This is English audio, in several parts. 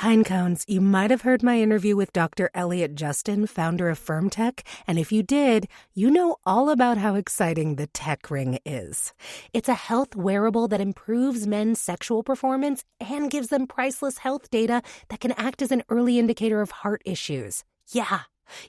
Pinecones, you might have heard my interview with Dr. Elliot Justin, founder of FirmTech, and if you did, you know all about how exciting the Tech Ring is. It's a health wearable that improves men's sexual performance and gives them priceless health data that can act as an early indicator of heart issues. Yeah.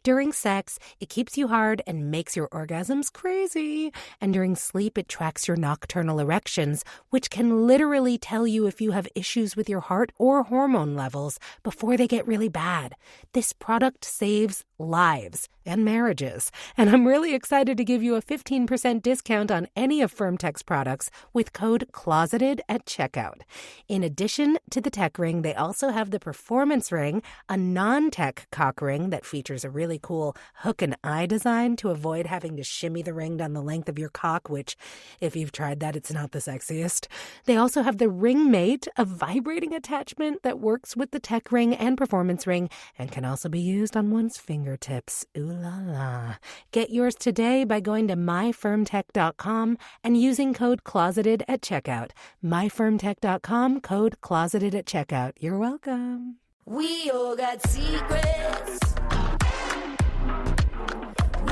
During sex, it keeps you hard and makes your orgasms crazy. And during sleep, it tracks your nocturnal erections, which can literally tell you if you have issues with your heart or hormone levels before they get really bad. This product saves lives and marriages. And I'm really excited to give you a 15% discount on any of FirmTech's products with code ClosetEd at checkout. In addition to the Tech Ring, they also have the Performance Ring, a non-tech cock ring that features a really cool hook and eye design to avoid having to shimmy the ring down the length of your cock, which, if you've tried that, it's not the sexiest. They also have the Ring Mate, a vibrating attachment that works with the Tech Ring and Performance Ring and can also be used on one's fingertips. Ooh la la. Get yours today by going to myfirmtech.com and using code ClosetEd at checkout. myfirmtech.com, code ClosetEd at checkout. You're welcome. We all got secrets.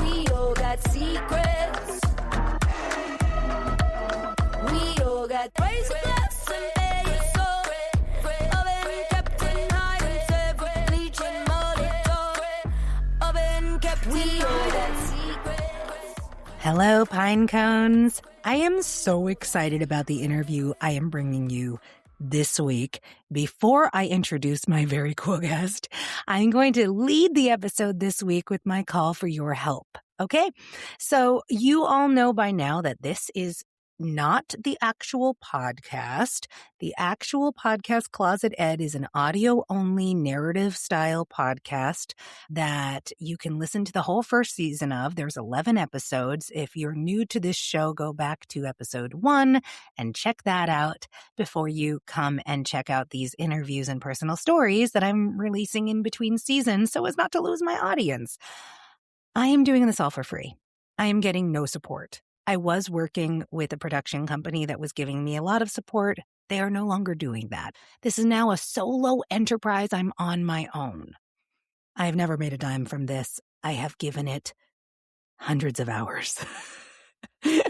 We all got secrets. We all got crazy glass and beige soul. Oven kept in high and served bleach and Molitor. Oven kept. We all got secrets. Hello, Pinecones. I am so excited about the interview I am bringing you this week. Before I introduce my very cool guest, I'm going to lead the episode this week with my call for your help. Okay? So you all know by now that this is not the actual podcast. The actual podcast, ClosetEd, is an audio-only narrative-style podcast that you can listen to the whole first season of. There's 11 episodes. If you're new to this show, go back to episode 1 and check that out before you come and check out these interviews and personal stories that I'm releasing in between seasons so as not to lose my audience. I am doing this all for free. I am getting no support. I was working with a production company that was giving me a lot of support. They are no longer doing that. This is now a solo enterprise. I'm on my own. I have never made a dime from this. I have given it hundreds of hours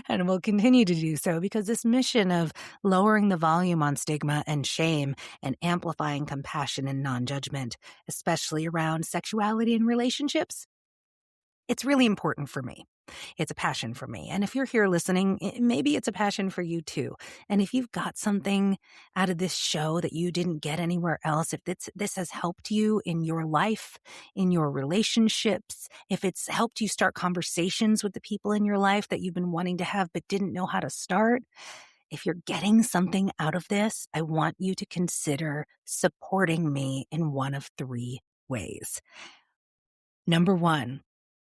and will continue to do so because this mission of lowering the volume on stigma and shame and amplifying compassion and non-judgment, especially around sexuality and relationships, it's really important for me. It's a passion for me. And if you're here listening, maybe it's a passion for you too. And if you've got something out of this show that you didn't get anywhere else, if this has helped you in your life, in your relationships, if it's helped you start conversations with the people in your life that you've been wanting to have but didn't know how to start, if you're getting something out of this, I want you to consider supporting me in one of 3 ways. Number 1,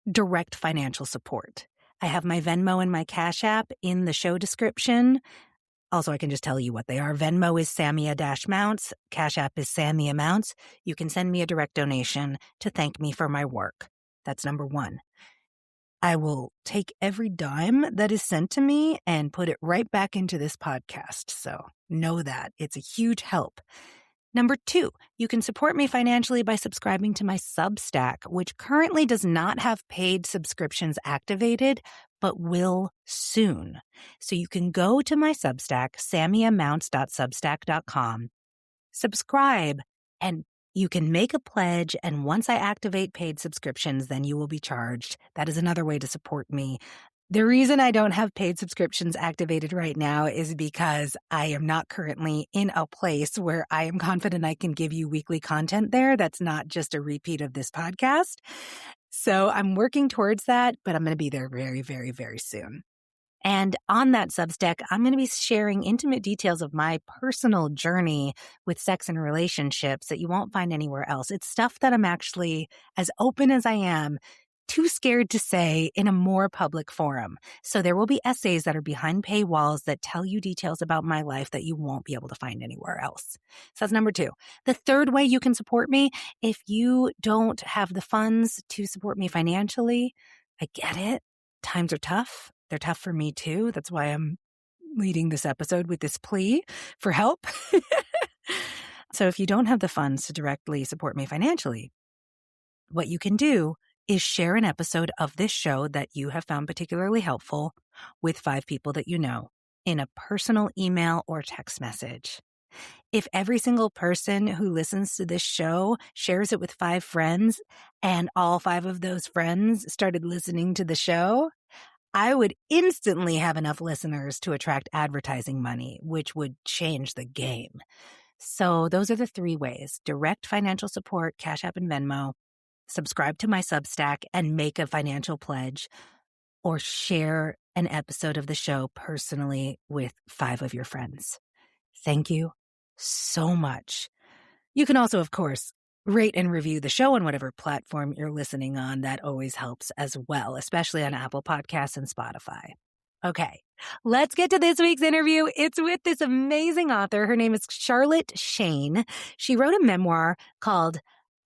direct financial support. I have my Venmo and my Cash App in the show description. Also, I can just tell you what they are. Venmo is Samia-Mounts. Cash App is Samia Mounts. You can send me a direct donation to thank me for my work. That's number 1. I will take every dime that is sent to me and put it right back into this podcast. So know that. It's a huge help. Number 2, you can support me financially by subscribing to my Substack, which currently does not have paid subscriptions activated, but will soon. So you can go to my Substack, samiamounts.substack.com, subscribe, and you can make a pledge. And once I activate paid subscriptions, then you will be charged. That is another way to support me. The reason I don't have paid subscriptions activated right now is because I am not currently in a place where I am confident I can give you weekly content there. That's not just a repeat of this podcast. So I'm working towards that, but I'm going to be there very, very, very soon. And on that Substack, I'm going to be sharing intimate details of my personal journey with sex and relationships that you won't find anywhere else. It's stuff that I'm actually, as open as I am, too scared to say in a more public forum. So there will be essays that are behind paywalls that tell you details about my life that you won't be able to find anywhere else. So that's number 2. The third way you can support me, if you don't have the funds to support me financially, I get it. Times are tough. They're tough for me too. That's why I'm leading this episode with this plea for help. So if you don't have the funds to directly support me financially, what you can do is share an episode of this show that you have found particularly helpful with 5 people that you know in a personal email or text message. If every single person who listens to this show shares it with 5 friends and all 5 of those friends started listening to the show, I would instantly have enough listeners to attract advertising money, which would change the game. So those are the 3 ways: direct financial support, Cash App and Venmo, subscribe to my Substack and make a financial pledge, or share an episode of the show personally with 5 of your friends. Thank you so much. You can also, of course, rate and review the show on whatever platform you're listening on. That always helps as well, especially on Apple Podcasts and Spotify. Okay, let's get to this week's interview. It's with this amazing author. Her name is Charlotte Shane. She wrote a memoir called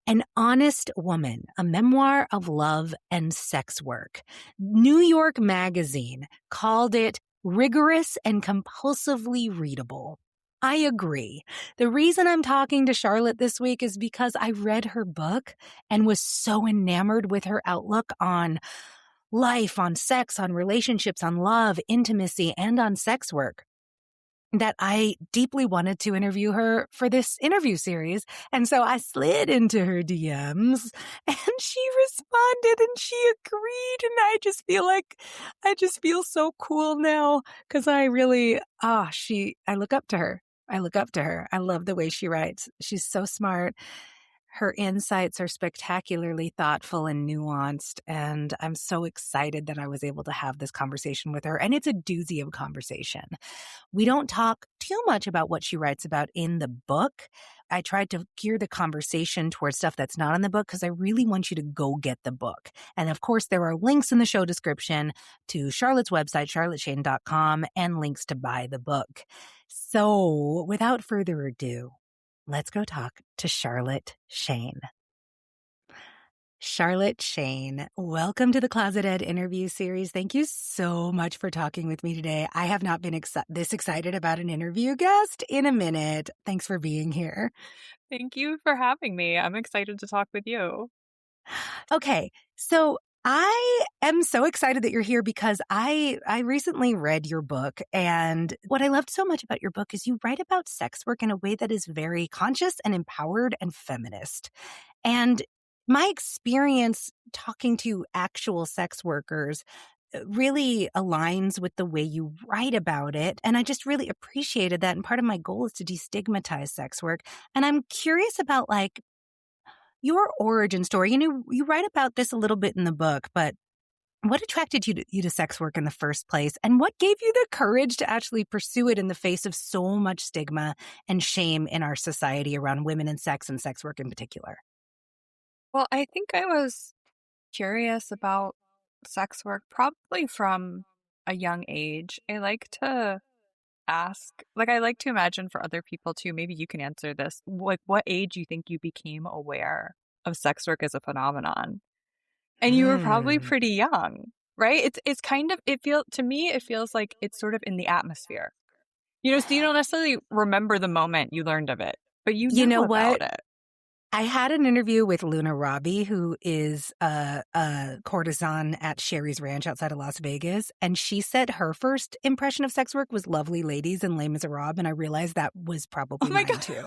An Honest Woman, a memoir of love and sex work. New York Magazine called it rigorous and compulsively readable. I agree. The reason I'm talking to Charlotte this week is because I read her book and was so enamored with her outlook on life, on sex, on relationships, on love, intimacy, and on sex work that I deeply wanted to interview her for this interview series. And so I slid into her DMs and she responded and she agreed. And I just feel so cool now because I really, I look up to her. I look up to her. I love the way she writes. She's so smart. Her insights are spectacularly thoughtful and nuanced, and I'm so excited that I was able to have this conversation with her. And it's a doozy of a conversation. We don't talk too much about what she writes about in the book. I tried to gear the conversation towards stuff that's not in the book because I really want you to go get the book. And of course, there are links in the show description to Charlotte's website, charlotteshane.com, and links to buy the book. So without further ado, let's go talk to Charlotte Shane. Charlotte Shane, welcome to the ClosetEd interview series. Thank you so much for talking with me today. I have not been this excited about an interview guest in a minute. Thanks for being here. Thank you for having me. I'm excited to talk with you. Okay, so I am so excited that you're here because I recently read your book, and what I loved so much about your book is you write about sex work in a way that is very conscious and empowered and feminist. And my experience talking to actual sex workers really aligns with the way you write about it. And I just really appreciated that. And part of my goal is to destigmatize sex work. And I'm curious about your origin story. You write about this a little bit in the book, but what attracted you to sex work in the first place? And what gave you the courage to actually pursue it in the face of so much stigma and shame in our society around women and sex work in particular? Well, I think I was curious about sex work probably from a young age. I like to I like to imagine for other people too, maybe you can answer this, what age you think you became aware of sex work as a phenomenon? And you were probably pretty young, right? It's kind of, to me, it feels like it's sort of in the atmosphere. So you don't necessarily remember the moment you learned of it, but you know about it. I had an interview with Luna Robbie, who is a courtesan at Sherry's Ranch outside of Las Vegas. And she said her first impression of sex work was Lovely Ladies and Les Miserables. And I realized that was probably mine too.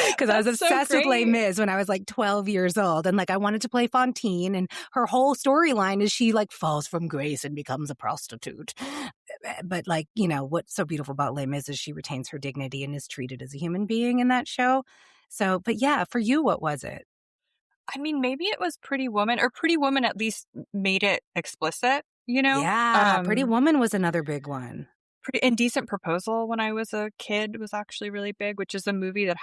Because I was obsessed with Les Mis when I was 12 years old. And I wanted to play Fantine. And her whole storyline is she falls from grace and becomes a prostitute. But what's so beautiful about Les Mis is she retains her dignity and is treated as a human being in that show. So, but yeah, for you, what was it? I mean, maybe it was Pretty Woman, or Pretty Woman at least made it explicit, Yeah, Pretty Woman was another big one. Indecent Proposal when I was a kid was actually really big, which is a movie that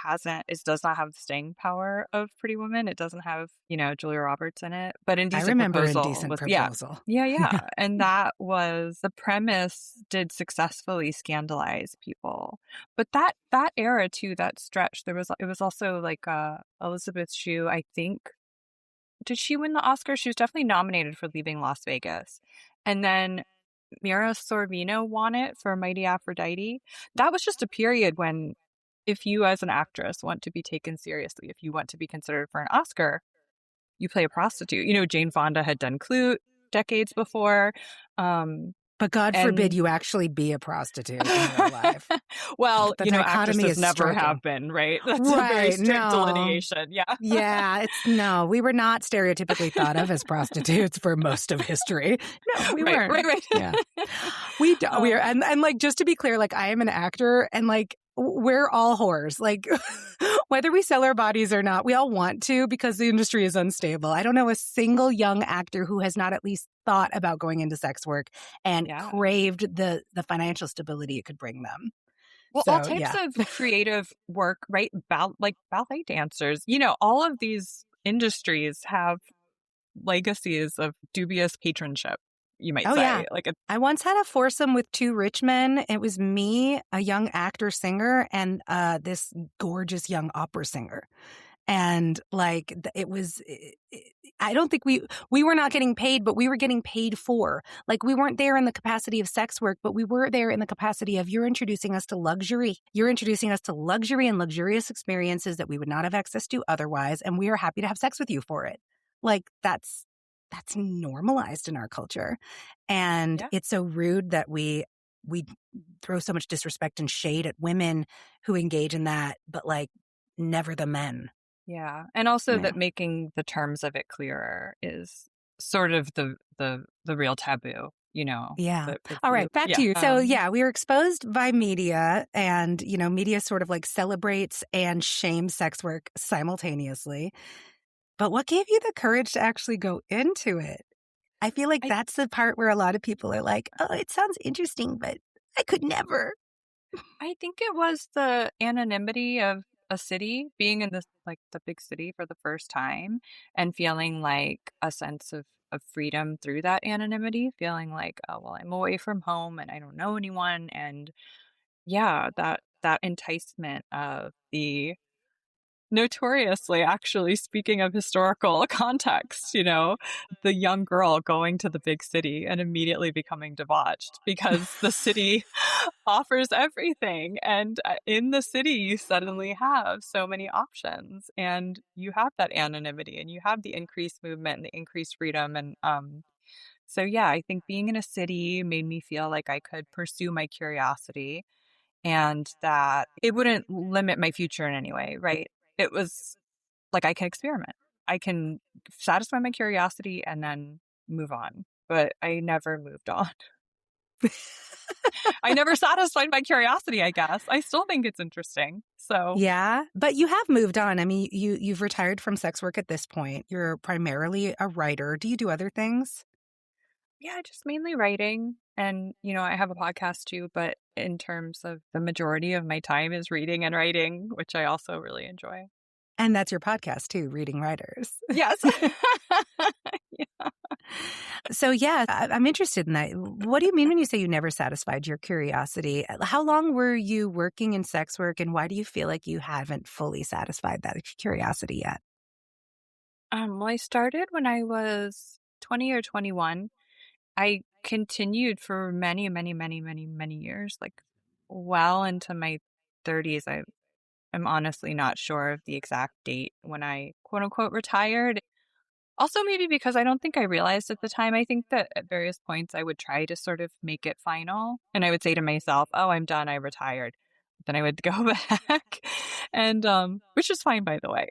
does not have the staying power of Pretty Woman. It doesn't have, Julia Roberts in it, but Indecent Proposal. Yeah. And that was, the premise did successfully scandalize people. But that era too, that stretch, it was also Elizabeth Shue, I think. Did she win the Oscar? She was definitely nominated for Leaving Las Vegas. And then Mira Sorvino won it for Mighty Aphrodite. That was just a period when if you as an actress want to be taken seriously, if you want to be considered for an Oscar, you play a prostitute. You know, Jane Fonda had done Clute decades before. But God forbid you actually be a prostitute in real life. Well, The you know, dichotomy actresses is never striking. have been, right? That's a very Right, strict no. delineation. Yeah. Yeah, we were not stereotypically thought of as prostitutes for most of history. No, we weren't. Right. Yeah. We are, and like, just to be clear, like, I am an actor, and like, we're all whores. Like, whether we sell our bodies or not, we all want to, because the industry is unstable. I don't know a single young actor who has not at least thought about going into sex work and craved the financial stability it could bring them. Well, So, all types of creative work, right? Like ballet dancers, you know, all of these industries have legacies of dubious patronship, you might say. Yeah. Like, I once had a foursome with two rich men. It was me, a young actor singer, and this gorgeous young opera singer. And like, it was, I don't think we were not getting paid, but we were getting paid for. Like, we weren't there in the capacity of sex work, but we were there in the capacity of, you're introducing us to luxury. You're introducing us to luxury and luxurious experiences that we would not have access to otherwise. And we are happy to have sex with you for it. Like, that's normalized in our culture. And it's so rude that we throw so much disrespect and shade at women who engage in that, but like, never the men. Yeah. And also that making the terms of it clearer is sort of the real taboo, you know. Yeah. All right, back to you. So we were exposed by media, and, you know, media sort of like celebrates and shames sex work simultaneously. But what gave you the courage to actually go into it? I feel like that's the part where a lot of people are like, oh, it sounds interesting, but I could never. I think it was the anonymity of a city, being in the big city for the first time, and feeling like a sense of freedom through that anonymity, feeling like, oh, well, I'm away from home and I don't know anyone. And yeah, that enticement of the notoriously, actually, speaking of historical context, you know, the young girl going to the big city and immediately becoming debauched because the city offers everything. And in the city, you suddenly have so many options, and you have that anonymity, and you have the increased movement and the increased freedom. And so, yeah, I think being in a city made me feel like I could pursue my curiosity, and that it wouldn't limit my future in any way, right? It was like, I can experiment. I can satisfy my curiosity and then move on. But I never moved on. I never satisfied my curiosity, I guess. I still think it's interesting. So yeah, but you have moved on. I mean, you've retired from sex work at this point. You're primarily a writer. Do you do other things? Yeah, just mainly writing. And, you know, I have a podcast too, but in terms of the majority of my time is reading and writing, which I also really enjoy. And that's your podcast too, Reading Writers. Yes. Yeah. So, yeah, I'm interested in that. What do you mean when you say you never satisfied your curiosity? How long were you working in sex work, and why do you feel like you haven't fully satisfied that curiosity yet? Well, I started when I was 20 or 21. I continued for many, many, many, many, many years, like well into my 30s. I'm honestly not sure of the exact date when I quote unquote retired. Also, maybe because I don't think I realized at the time. I think that at various points I would try to sort of make it final, and I would say to myself, oh, I'm done, I retired. Then I would go back, and which is fine, by the way.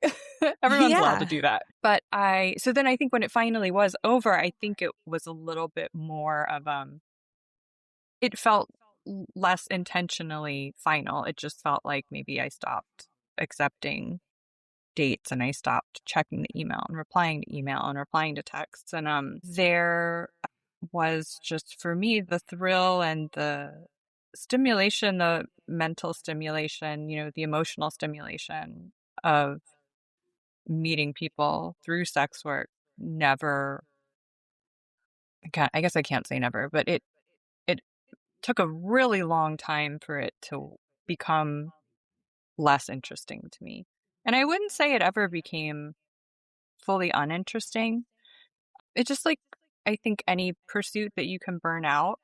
Everyone's allowed to do that. But so then I think when it finally was over, I think it was a little bit more of it felt less intentionally final. It just felt like maybe I stopped accepting dates, and I stopped checking the email and replying to email and replying to texts. And there was just, for me, the thrill and the stimulation, the mental stimulation, you know, the emotional stimulation of meeting people through sex work never, I guess I can't say never, but it took a really long time for it to become less interesting to me. And I wouldn't say it ever became fully uninteresting. It's just like, I think any pursuit that you can burn out,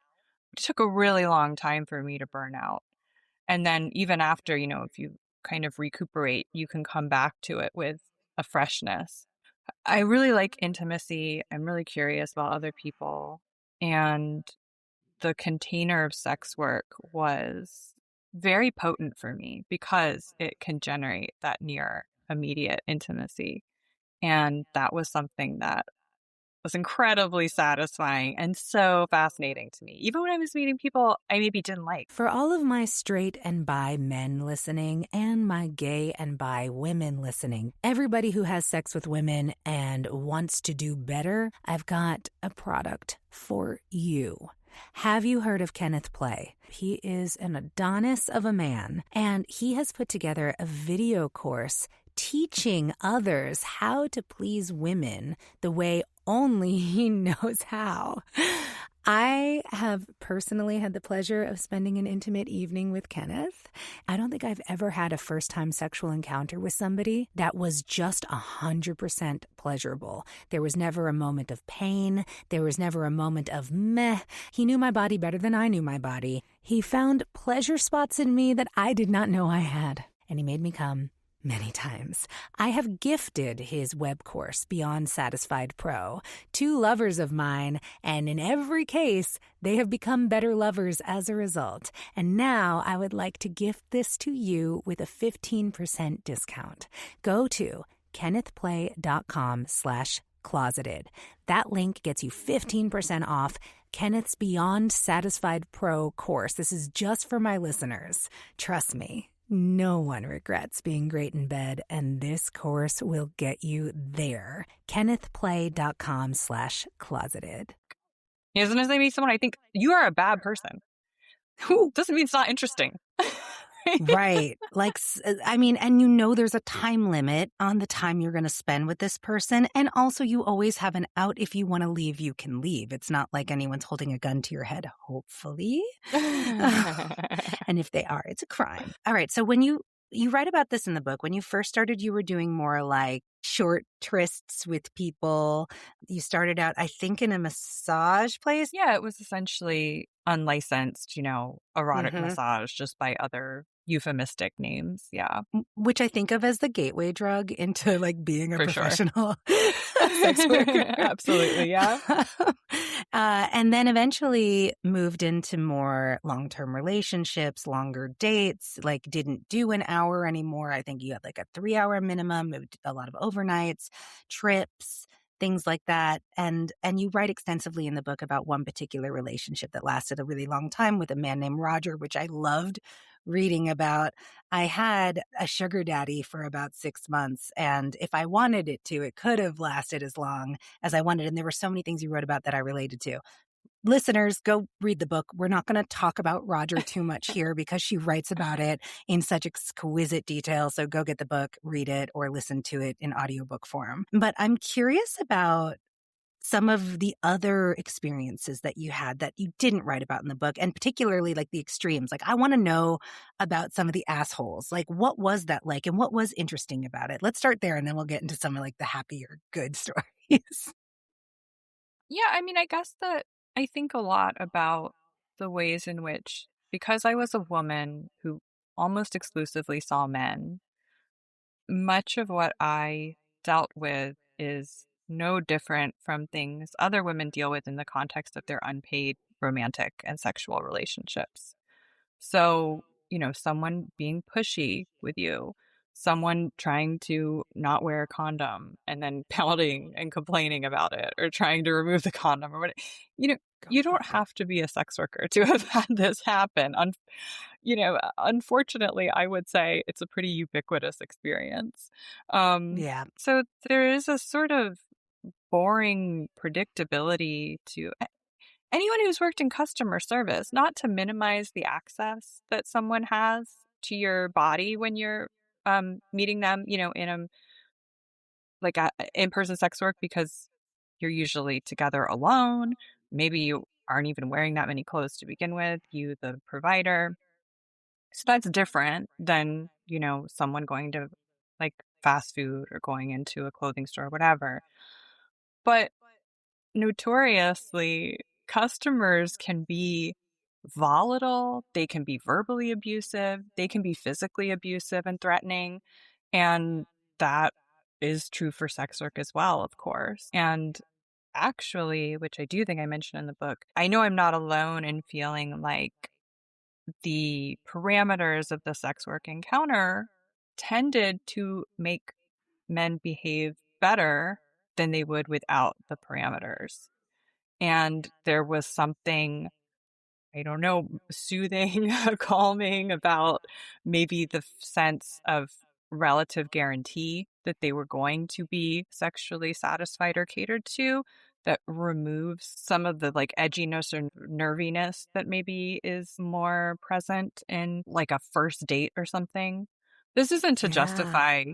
it took a really long time for me to burn out. And then even after, you know, if you kind of recuperate, you can come back to it with a freshness. I really like intimacy. I'm really curious about other people. And the container of sex work was very potent for me because it can generate that near immediate intimacy. And that was something that was incredibly satisfying and so fascinating to me. Even when I was meeting people I maybe didn't like. For all of my straight and bi men listening and my gay and bi women listening, everybody who has sex with women and wants to do better, I've got a product for you. Have you heard of Kenneth Play? He is an Adonis of a man, and he has put together a video course teaching others how to please women the way only he knows how. I have personally had the pleasure of spending an intimate evening with Kenneth. I don't think I've ever had a first-time sexual encounter with somebody that was just 100% pleasurable. There was never a moment of pain. There was never a moment of meh. He knew my body better than I knew my body. He found pleasure spots in me that I did not know I had, and he made me come many times. I have gifted his web course, Beyond Satisfied Pro, to lovers of mine, and in every case, they have become better lovers as a result. And now I would like to gift this to you with a 15% discount. Go to kennethplay.com/closeted. That link gets you 15% off Kenneth's Beyond Satisfied Pro course. This is just for my listeners. Trust me. No one regrets being great in bed, and this course will get you there. kennethplay.com/closeted. As soon as I meet someone, I think, you are a bad person. Who doesn't mean it's not interesting. Right. Like, I mean, and you know there's a time limit on the time you're going to spend with this person. And also you always have an out. If you want to leave, you can leave. It's not like anyone's holding a gun to your head, hopefully. And if they are, it's a crime. All right. So when you write about this in the book, when you first started, you were doing more like short trysts with people. You started out, I think, in a massage place. Yeah, it was essentially unlicensed, erotic massage, just by other euphemistic names. Yeah. Which I think of as the gateway drug into like being a For sure. professional sex worker. Absolutely, yeah. And then eventually moved into more long-term relationships, longer dates, like didn't do an hour anymore. I think you had like a 3-hour minimum, moved a lot of overnights, trips, things like that. And you write extensively in the book about one particular relationship that lasted a really long time with a man named Roger, which I loved reading about. I had a sugar daddy for about 6 months, and if I wanted it to, it could have lasted as long as I wanted. And there were so many things you wrote about that I related to. Listeners, go read the book. We're not going to talk about Roger too much here because she writes about it in such exquisite detail. So go get the book, read it, or listen to it in audiobook form. But I'm curious about some of the other experiences that you had that you didn't write about in the book, and particularly like the extremes. Like, I want to know about some of the assholes. Like, what was that like, and what was interesting about it? Let's start there, and then we'll get into some of like the happier, good stories. Yeah, I mean, I guess that I think a lot about the ways in which, because I was a woman who almost exclusively saw men, much of what I dealt with is no different from things other women deal with in the context of their unpaid romantic and sexual relationships. So, someone being pushy with you, someone trying to not wear a condom and then pouting and complaining about it, or trying to remove the condom or whatever. You don't have to be a sex worker to have had this happen. Unfortunately, I would say it's a pretty ubiquitous experience. Yeah. So there is a sort of boring predictability to anyone who's worked in customer service, not to minimize the access that someone has to your body when you're meeting them, in a like a in-person sex work, because you're usually together alone. Maybe you aren't even wearing that many clothes to begin with, you, the provider. So that's different than, someone going to like fast food or going into a clothing store or whatever. But notoriously, customers can be volatile, they can be verbally abusive, they can be physically abusive and threatening. And that is true for sex work as well, of course. And actually, which I do think I mentioned in the book, I know I'm not alone in feeling like the parameters of the sex work encounter tended to make men behave better than they would without the parameters. And there was something, I don't know, soothing, calming about maybe the sense of relative guarantee that they were going to be sexually satisfied or catered to, that removes some of the like edginess or nerviness that maybe is more present in like a first date or something. This isn't to Yeah. justify,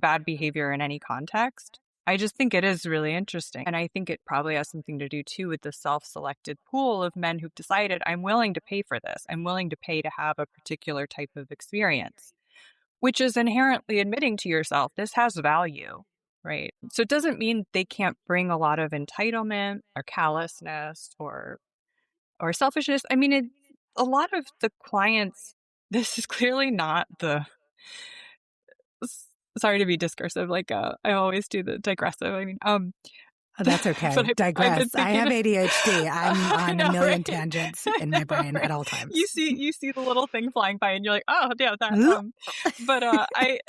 bad behavior in any context. I just think it is really interesting. And I think it probably has something to do too with the self-selected pool of men who've decided, I'm willing to pay for this. I'm willing to pay to have a particular type of experience, which is inherently admitting to yourself, this has value, right? So it doesn't mean they can't bring a lot of entitlement or callousness or selfishness. I mean, a lot of the clients, this is clearly not the sorry to be discursive, like I always do the digressive. I mean, Oh, that's but okay. I've been Digress. I thinking have of, ADHD. I'm I on a know, million right? tangents in my brain at Right. all times. You see the little thing flying by and you're like, oh yeah, that Ugh. but I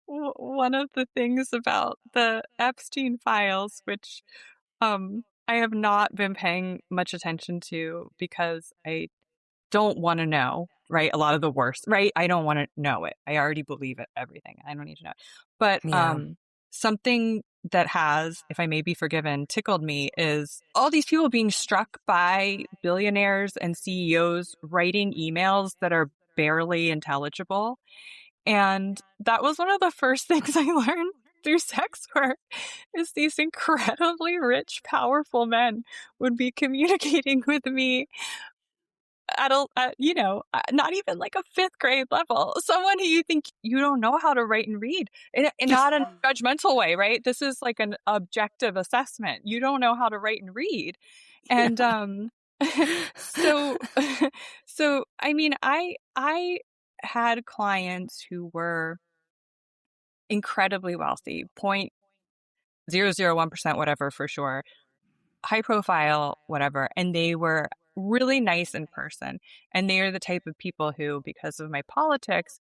one of the things about the Epstein files, which I have not been paying much attention to because I don't want to know, right? A lot of the worst, right? I don't want to know it. I already believe it, everything. I don't need to know it. But Yeah. something that has, if I may be forgiven, tickled me is all these people being struck by billionaires and CEOs writing emails that are barely intelligible. And that was one of the first things I learned through sex work is these incredibly rich, powerful men would be communicating with me not even like a fifth grade level, someone who you think you don't know how to write and read in not a judgmental way, right? This is like an objective assessment. You don't know how to write and read. And, Yeah. so, so, I mean, I had clients who were incredibly wealthy, 0.001%, whatever, for sure, high profile, whatever. And they were really nice in person. And they are the type of people who, because of my politics,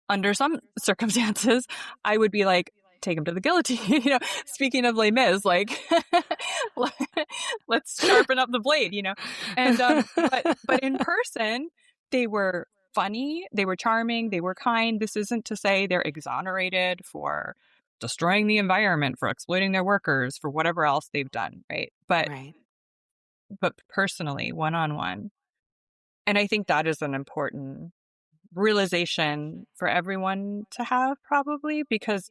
under some circumstances, I would be like, take him to the guillotine. Speaking of Les Mis, like, let's sharpen up the blade, And, but in person, they were funny, they were charming, they were kind. This isn't to say they're exonerated for destroying the environment, for exploiting their workers, for whatever else they've done, right? Right. But personally, one-on-one. And I think that is an important realization for everyone to have, probably, because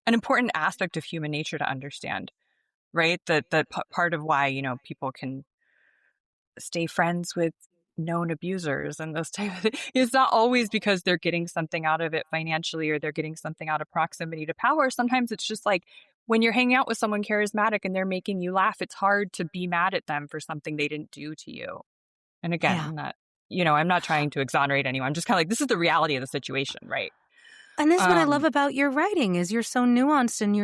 an important aspect of human nature to understand, right? That part of why, people can stay friends with known abusers and those type of things. It's not always because they're getting something out of it financially or they're getting something out of proximity to power. Sometimes it's just like when you're hanging out with someone charismatic and they're making you laugh, it's hard to be mad at them for something they didn't do to you. And again, Yeah. I'm not trying to exonerate anyone. I'm just kind of like, this is the reality of the situation, right? And this is what I love Um, about your writing is you're so nuanced and you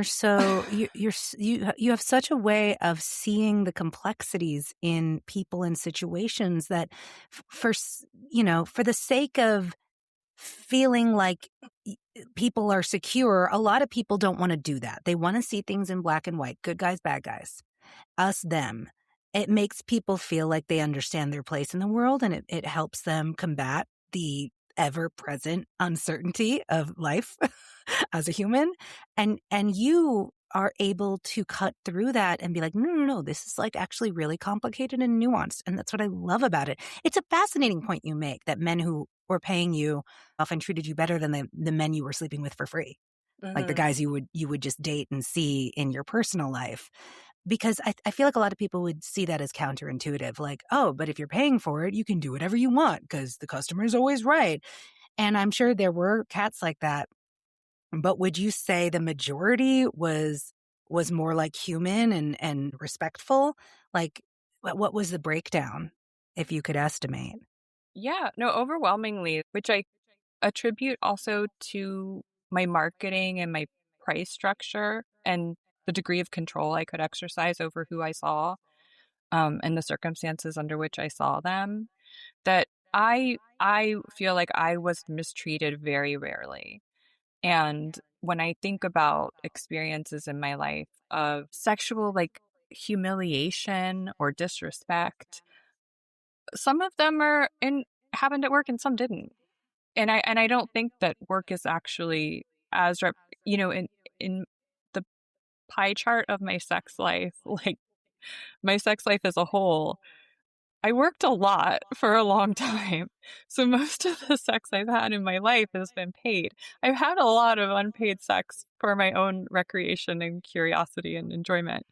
have such a way of seeing the complexities in people and situations that for the sake of feeling like people are secure, a lot of people don't want to do that. They want to see things in black and white, good guys, bad guys, us, them. It makes people feel like they understand their place in the world, and it helps them combat the ever-present uncertainty of life as a human. And you are able to cut through that and be like, no, this is like actually really complicated and nuanced. And that's what I love about it. It's a fascinating point you make that men who were paying you often treated you better than the men you were sleeping with for free. Like the guys you would just date and see in your personal life. Because I feel like a lot of people would see that as counterintuitive. Like, oh, but if you're paying for it, you can do whatever you want because the customer is always right. And I'm sure there were cats like that. But would you say the majority was more like human and respectful? Like, what was the breakdown? if you could estimate? Yeah, no, overwhelmingly, which I attribute also to my marketing and my price structure and the degree of control I could exercise over who I saw, and the circumstances under which I saw them. That I feel like I was mistreated very rarely. And when I think about experiences in my life of sexual like humiliation or disrespect, some of them are in happened at work and some didn't. And I don't think that work is actually as in the pie chart of my sex life, like my sex life as a whole, I worked a lot for a long time. So most of the sex I've had in my life has been paid. I've had a lot of unpaid sex for my own recreation and curiosity and enjoyment.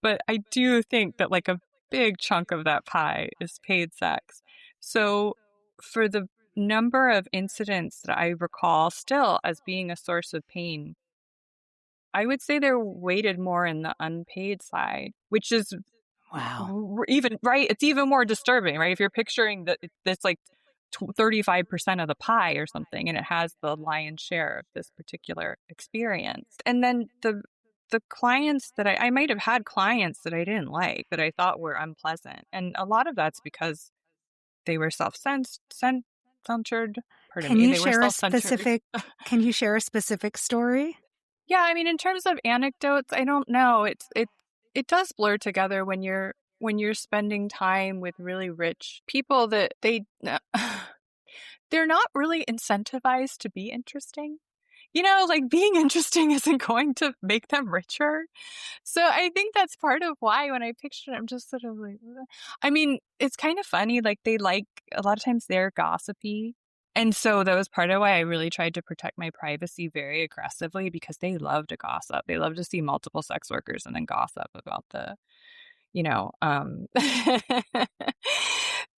But I do think that like a big chunk of that pie is paid sex. So for the number of incidents that I recall still as being a source of pain, I would say they're weighted more in the unpaid side, which is Wow. even right. It's even more disturbing, right? If you're picturing that it's like 35% of the pie or something, and it has the lion's share of this particular experience. And then the clients that I might have had clients that I didn't like, that I thought were unpleasant. And a lot of that's because they were self-centered. Pardon Can me. you They were share a self-centered. specific can you share a specific story? Yeah, I mean, in terms of anecdotes, I don't know. It does blur together when you're spending time with really rich people that they're not really incentivized to be interesting. You know, like being interesting isn't going to make them richer. So I think that's part of why when I picture it, I'm just sort of like, "Ugh." I mean, it's kind of funny. Like they like a lot of times they're gossipy. And so that was part of why I really tried to protect my privacy very aggressively because they love to gossip. They love to see multiple sex workers and then gossip about the, you know,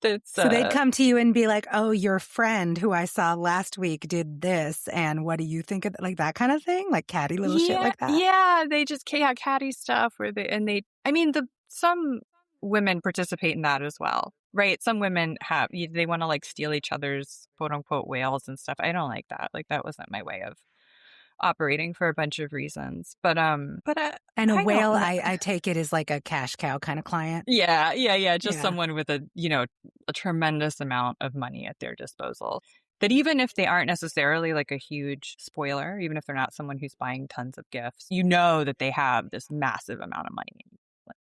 that's So they'd come to you and be like, "Oh, your friend who I saw last week did this, and what do you think of like that kind of thing? Like catty little shit yeah, like that?" yeah, they just catty stuff where I mean, some women participate in that as well, right? Some women they want to like steal each other's quote unquote whales and stuff. I don't like that. Like that wasn't my way of operating for a bunch of reasons. But And a I don't whale, know. I take it is like a cash cow kind of client. Yeah. Just Yeah. someone with a tremendous amount of money at their disposal. That even if they aren't necessarily like a huge spoiler, even if they're not someone who's buying tons of gifts, you know that they have this massive amount of money. Like,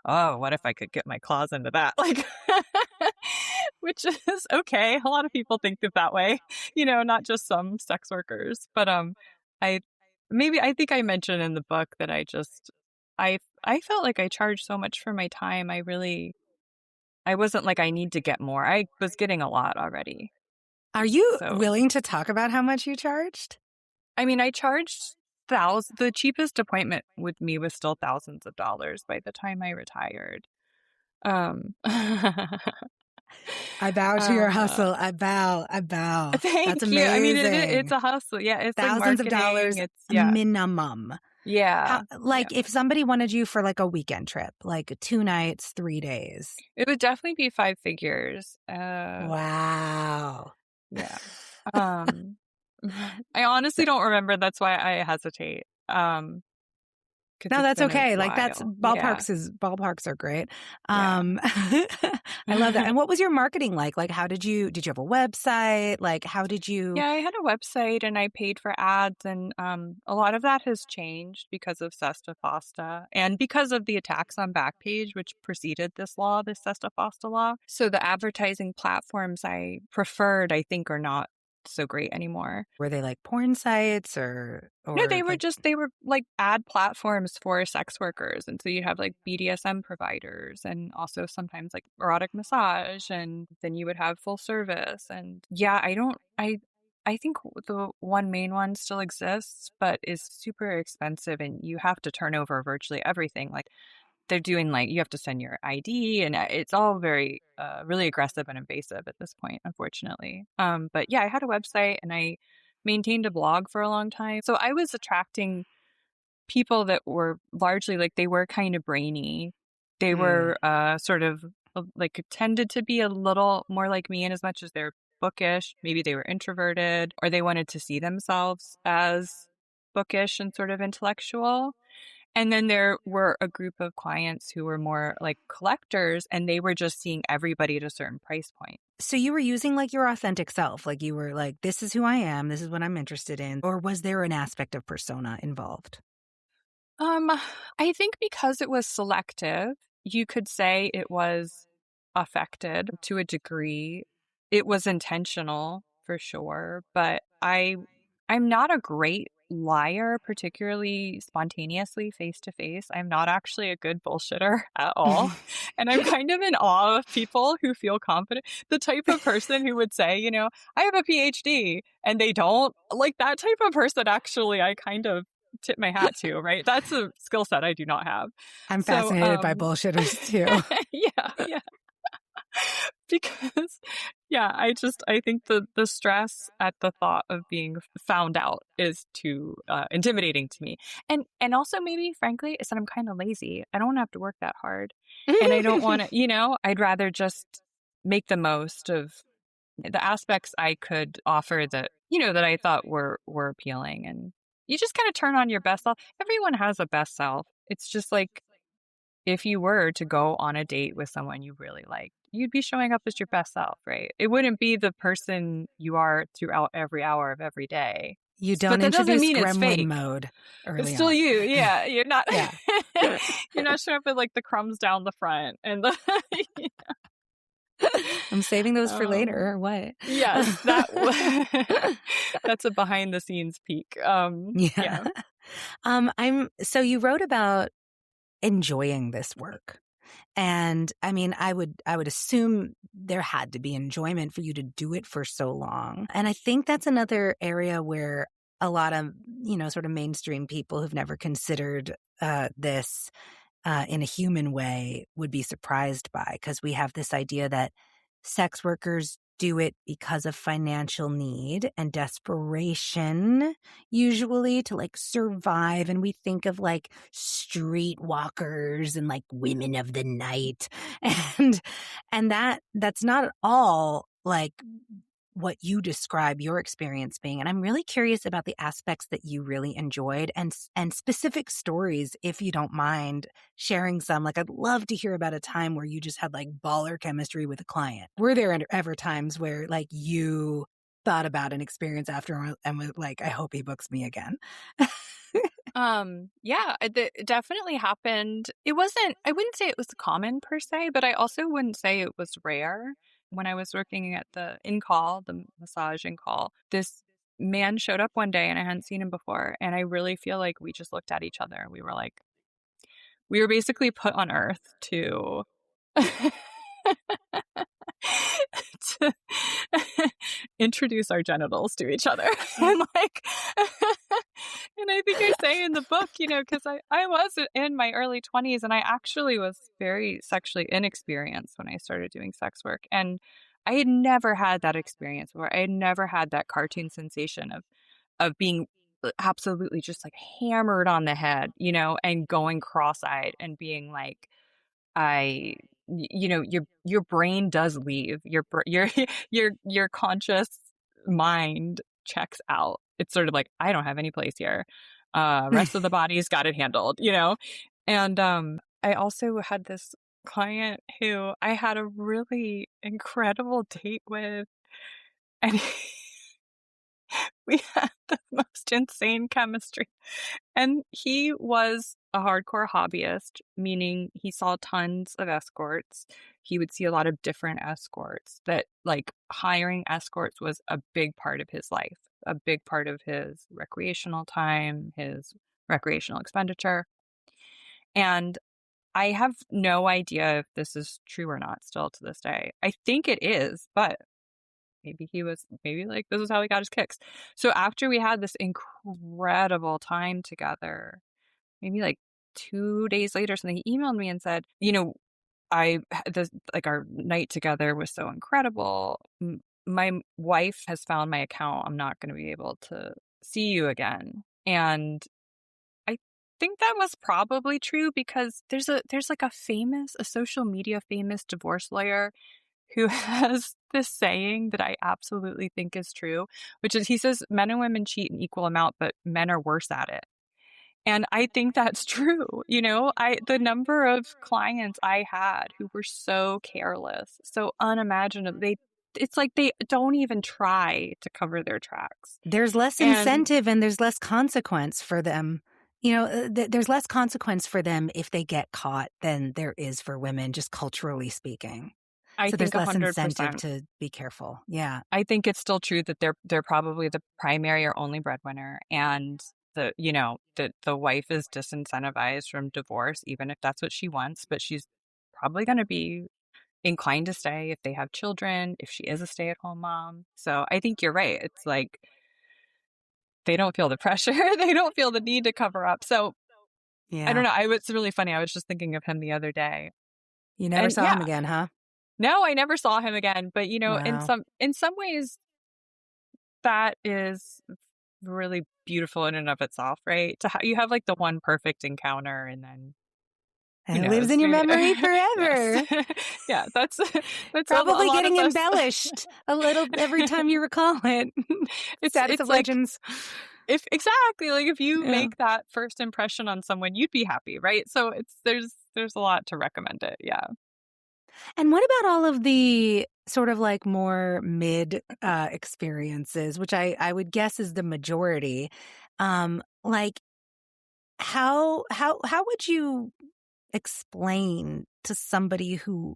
oh, what if I could get my claws into that? Like, which is okay. A lot of people think of that way, not just some sex workers. But I I think I mentioned in the book that I felt like I charged so much for my time. I wasn't like I need to get more. I was getting a lot already. Are you So, willing to talk about how much you charged? I mean, I charged thousands. The cheapest appointment with me was still thousands of dollars by the time I retired. Uh, I bow to your hustle. I bow. I bow. That's thank you. I mean, it's amazing. a hustle. Yeah, it's like Thousands of marketing. dollars It's yeah, minimum. How, yeah, yeah. like if somebody wanted you for like a weekend trip, like 2 nights, 3 days. It would definitely be five figures. Wow. Yeah. Um, I honestly don't remember. That's why I hesitate. Because No, it's that's been a okay. Like that's while. Yeah. ballparks are great. Yeah. I love that. And what was your marketing like? Like did you have a website? Like how did you Yeah, I had a website and I paid for ads, and a lot of that has changed because of Sesta Fosta and because of the attacks on Backpage, which preceded this law, this Sesta Fosta law. So the advertising platforms I preferred, I think, are not so great anymore. were they like porn sites No, or like they were like ad platforms for sex workers. And so you have like BDSM providers and also sometimes like erotic massage, and then you would have full service. And yeah, I think the one main one still exists, but is super expensive and you have to turn over virtually everything. Like they're doing like you have to send your ID, and it's all very really aggressive and invasive at this point, unfortunately. But yeah, I had a website and I maintained a blog for a long time. So I was attracting people that were largely like they were kind of brainy. They were sort of like tended to be a little more like me in as much as they're bookish. Maybe they were introverted or they wanted to see themselves as bookish and sort of intellectual. And then there were a group of clients who were more like collectors, and they were just seeing everybody at a certain price point. So you were using like your authentic self, like you were like, this is who I am, this is what I'm interested in, or was there an aspect of persona involved? I think because it was selective, you could say it was affected to a degree. It was intentional for sure, but I'm not a great liar, particularly spontaneously face to face. I'm not actually a good bullshitter at all. And I'm kind of in awe of people who feel confident. The type of person who would say, I have a PhD and they don't. Like that type of person, actually, I kind of tip my hat to, right? That's a skill set I do not have. I'm So, fascinated by bullshitters too. yeah. Because I think the stress at the thought of being found out is too intimidating to me. And also maybe frankly is that I'm kind of lazy. I don't have to work that hard. And I don't want to, I'd rather just make the most of the aspects I could offer that, that I thought were appealing. And you just kind of turn on your best self. Everyone has a best self. It's just like if you were to go on a date with someone you really like, you'd be showing up as your best self, right? It wouldn't be the person you are throughout every hour of every day. You But don't that doesn't introduce mean it's gremlin fake. mode It's early still on. you. Yeah. You're not Yeah. you're not showing up with like the crumbs down the front and the I'm saving those for later or what? Yes, that's a behind the scenes peek. Yeah. So you wrote about enjoying this work. And I mean, I would assume there had to be enjoyment for you to do it for so long. And I think that's another area where a lot of, sort of mainstream people who've never considered this in a human way would be surprised by, because we have this idea that sex workers do it because of financial need and desperation, usually to like survive. And we think of like street walkers and like women of the night. And that's not at all like what you describe your experience being. And I'm really curious about the aspects that you really enjoyed and specific stories, if you don't mind sharing some. Like, I'd love to hear about a time where you just had like baller chemistry with a client. Were there ever times where like you thought about an experience after and was like, I hope he books me again? Yeah, it definitely happened. I wouldn't say it was common per se, but I also wouldn't say it was rare. When I was working at the massage in-call, this man showed up one day and I hadn't seen him before. And I really feel like we just looked at each other. We were basically put on earth to to introduce our genitals to each other. And and I think I say in the book, because I was in my early 20s and I actually was very sexually inexperienced when I started doing sex work. And I had never had that experience before. I had never had that cartoon sensation of being absolutely just like hammered on the head, and going cross-eyed and being like, your brain does leave your conscious mind checks out. It's sort of like, I don't have any place here. Rest of the body's got it handled, And I also had this client who I had a really incredible date with, and we had the most insane chemistry. And he was a hardcore hobbyist, meaning he saw tons of escorts. He would see a lot of different escorts. That like hiring escorts was a big part of his life, a big part of his recreational time, his recreational expenditure. And I have no idea if this is true or not still to this day. I think it is, but maybe like this is how he got his kicks. So after we had this incredible time together, maybe like 2 days later, something, he emailed me and said, our night together was so incredible. My wife has found my account. I'm not going to be able to see you again. And I think that was probably true because there's like a social media famous divorce lawyer who has this saying that I absolutely think is true, which is he says men and women cheat in equal amount, but men are worse at it. And I think that's true. The number of clients I had who were so careless, so unimaginable, it's like they don't even try to cover their tracks. There's less incentive and there's less consequence for them. There's less consequence for them if they get caught than there is for women, just culturally speaking. I So think there's less 100%. incentive to be careful. Yeah. I think it's still true that they're probably the primary or only breadwinner, and the wife is disincentivized from divorce, even if that's what she wants, but she's probably going to be inclined to stay if they have children, if she is a stay-at-home mom. So I think you're right. It's like they don't feel the pressure. They don't feel the need to cover up. So Yeah. I don't know. It's really funny. I was just thinking of him the other day. You never And saw him again, huh? No, I never saw him again. But Wow. in some ways, that is really beautiful in and of itself, right? You have like the one perfect encounter, and then And it lives in your memory forever. Yes. Yeah, that's Probably a lot getting of us. embellished a little every time you recall it. Status of like, legends. if you make that first impression on someone, you'd be happy, right? So there's a lot to recommend it. Yeah. And what about all of the sort of like more mid experiences, which I would guess is the majority? Like how would you explain to somebody who